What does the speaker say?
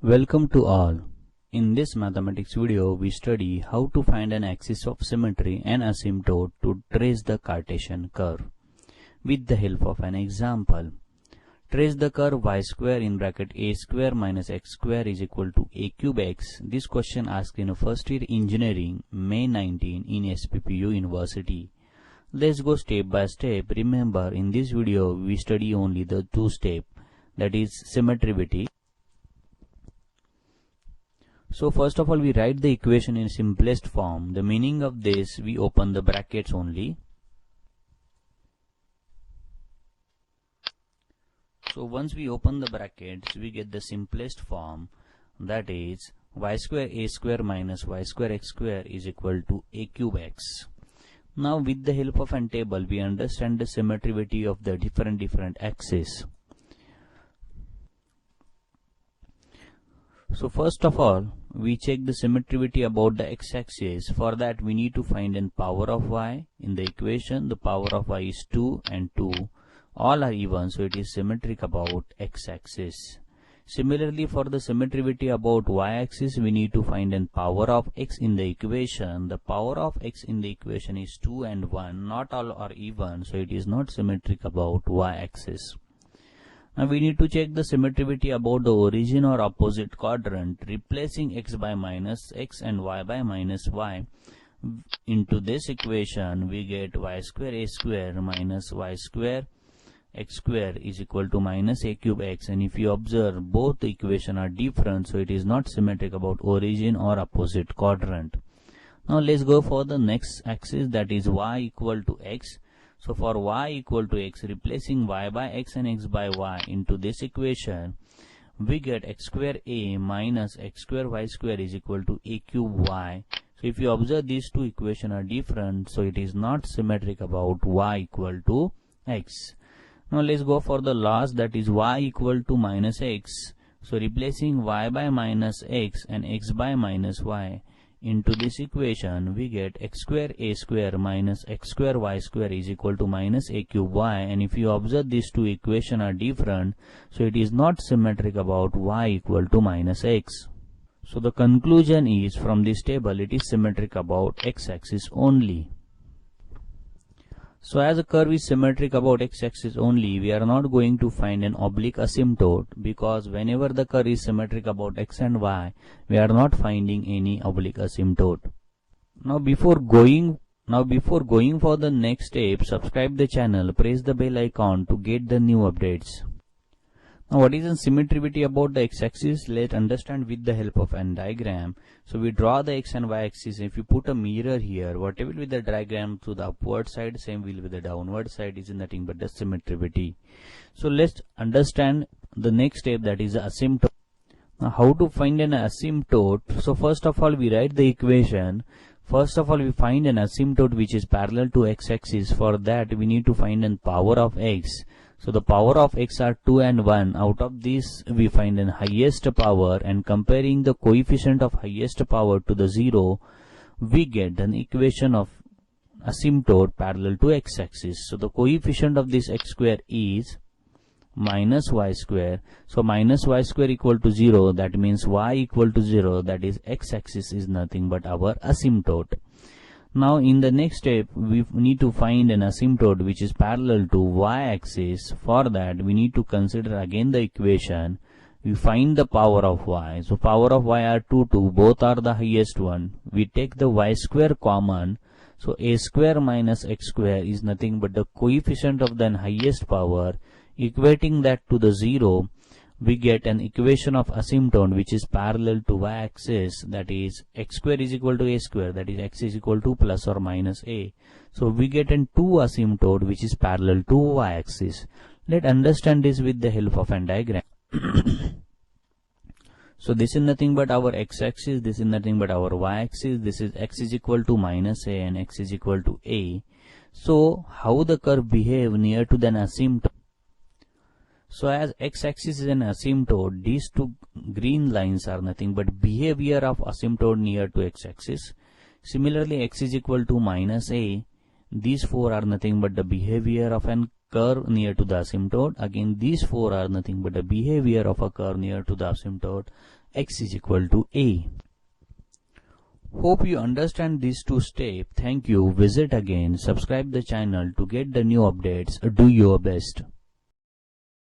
Welcome to all. In this mathematics video, we study how to find an axis of symmetry and asymptote to trace the Cartesian curve. With the help of an example, trace the curve y square in bracket a square minus x square is equal to a cube x. This question asked in first year engineering, May 19 in SPPU University. Let's go step by step. Remember, in this video, we study only the two steps, that is symmetricity. So first of all, we write the equation in simplest form. The meaning of this, we open the brackets only. So once we open the brackets, we get the simplest form, that is y square a square minus y square x square is equal to a cube x. Now with the help of an table, we understand the symmetricity of the different axes. So first of all, we check the symmetricity about the x-axis. For that, we need to find an power of y. In the equation, the power of y is 2 and 2. All are even, so it is symmetric about x-axis. Similarly, for the symmetricity about y-axis, we need to find an power of x in the equation. The power of x in the equation is 2 and 1. Not all are even, so it is not symmetric about y-axis. Now we need to check the symmetricity about the origin or opposite quadrant, replacing x by minus x and y by minus y. Into this equation, we get y square a square minus y square x square is equal to minus a cube x. And if you observe, both the equations are different, so it is not symmetric about origin or opposite quadrant. Now let's go for the next axis, that is y equal to x. So for y equal to x, replacing y by x and x by y into this equation, we get x square a minus x square y square is equal to a cube y. So if you observe, these two equations are different, so it is not symmetric about y equal to x. Now let's go for the last, that is y equal to minus x. So replacing y by minus x and x by minus y into this equation, we get x square a square minus x square y square is equal to minus a cube y. And if you observe, these two equations are different, so it is not symmetric about y equal to minus x. So the conclusion is, from this table, it is symmetric about x-axis only. So as a curve is symmetric about x-axis only, we are not going to find an oblique asymptote, because whenever the curve is symmetric about x and y, we are not finding any oblique asymptote. Now before going for the next step, subscribe the channel, press the bell icon to get the new updates. Now what is the symmetricity about the x-axis? Let's understand with the help of an diagram. So we draw the x and y axis. If you put a mirror here, whatever will be the diagram to the upward side, same will be the downward side, is nothing but the symmetricity. So let's understand the next step, that is the asymptote. Now how to find an asymptote? So first of all, we write the equation. First of all, we find an asymptote which is parallel to x-axis. For that, we need to find an power of x. So the power of x are 2 and 1. Out of this, we find an highest power, and comparing the coefficient of highest power to the 0, we get an equation of asymptote parallel to x-axis. So the coefficient of this x square is minus y square. So minus y square equal to 0, that means y equal to 0, that is x-axis is nothing but our asymptote. Now in the next step, we need to find an asymptote which is parallel to y-axis. For that, we need to consider again the equation. We find the power of y. So power of y are 2, both are the highest one. We take the y square common. So a square minus x square is nothing but the coefficient of the highest power. Equating that to the 0, we get an equation of asymptote which is parallel to y-axis, that is x square is equal to a square, that is x is equal to plus or minus a. So we get an 2 asymptote which is parallel to y-axis. Let's understand this with the help of an diagram. So this is nothing but our x-axis, this is nothing but our y-axis, this is x is equal to minus a and x is equal to a. So how the curve behave near to an asymptote? So as x-axis is an asymptote, these two green lines are nothing but behavior of asymptote near to x-axis. Similarly, x is equal to minus a, these four are nothing but the behavior of an curve near to the asymptote. Again, these four are nothing but the behavior of a curve near to the asymptote x is equal to a. Hope you understand these two steps. Thank you. Visit again. Subscribe the channel to get the new updates. Do your best.